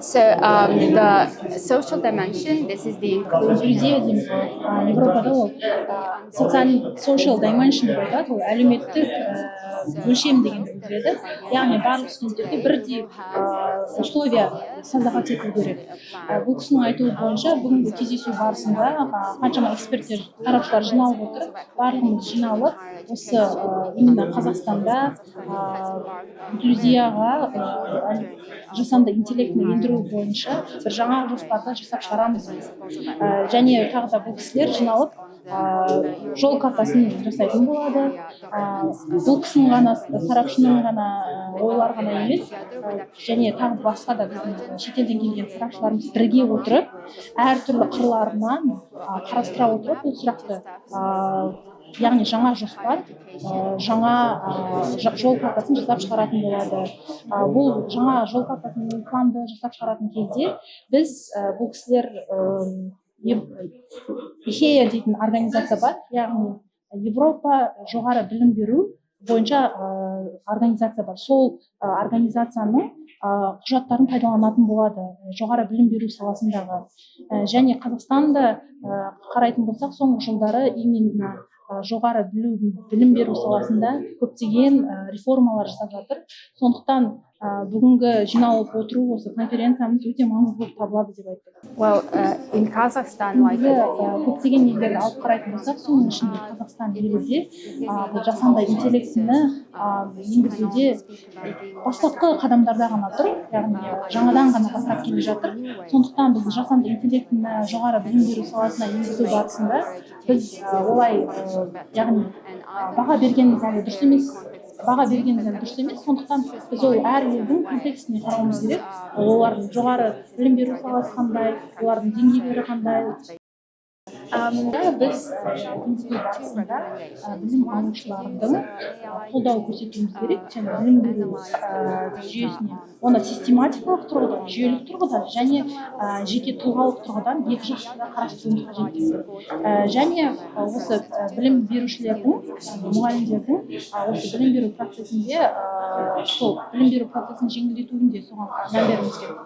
So the social dimension, this is the Inclusive дейміз ғой. Европада ол социальный social dimension деп айтады, ол әлеуметтік өлшем дегенді білдіреді. Яғни барлық студенттерге бірдей условия создавать етілу керек. Бұл кісінің айтуы бойынша бүгінгі кездесу барысында қаншама эксперттер, сарапшылар жиналып отыр. Барлығымыз жиналып, осы именно Қазақстанда инклюзияға жасанды интеллектіні ендіру бойынша бір жаңа жоспарды жасап шығарамыз. Және тағы да бұл кісілер жиналып жол картасын жасайтын болады. Бұл кісінің ғана, сарапшының ғана ойлары ғана емес, және тағы басқа да біздің шетелден келген сарапшыларымыз бірге отырып, әртүрлі қырларынан қарастыра отырып бұл сұрақты, яғни жаңа жоспар, жаңа жол картасын жасап шығаратын болады. Бұл жаңа жол картасын планды жасап шығаратын кезде біз бұл кісілер ИХЕА дейтін организация бар, яғни Европа жоғары білім беру бойынша организация бар. Сол организацияның құжаттарын пайдаланатын болады жоғары білім беру саласындағы. Және Қазақстанда қарайтын болсақ, соңғы жылдары именно жоғары білім беру саласында көптеген реформалар жасап жатыр. Сондықтан бүгінгі жиналып отыру осы конференциямыз өте маңызды болып табылады деп айтты. Well, in Kazakhstan, like көптеген елдерді алып қарайтын болсақ, соның ішінде Қазақстан елі де бұл жасанды интеллектіні енгізуде бастапқы қадамдарда ғана тұр, яғни жаңадан ғана бастап келе жатыр. Сондықтан біз жасанды интеллектіні жоғары білім беру саласына енгізу барысында біз олай, яғни баға бергеніміз әлі дұрыс емес. Сондықтан біз ол әр елдің контекстіне қарауымыз керек. Олардың жоғары білім беру саласы қандай, олардың деңгейлері қандай. Біз барысында білім алушылардың қолдау көрсетуіміз керек, және білім беру жүйесіне оны систематикалық тұрғыдан, жүйелік тұрғыдан және жеке тұлғалық тұрғыдан екі жақты қарастыруымыз қажет. Және осы білім берушілердің, мұғалімдердің осы білім беру процесінде, сол білім беру процесін жеңілдетуінде соған мән беруіміз керек.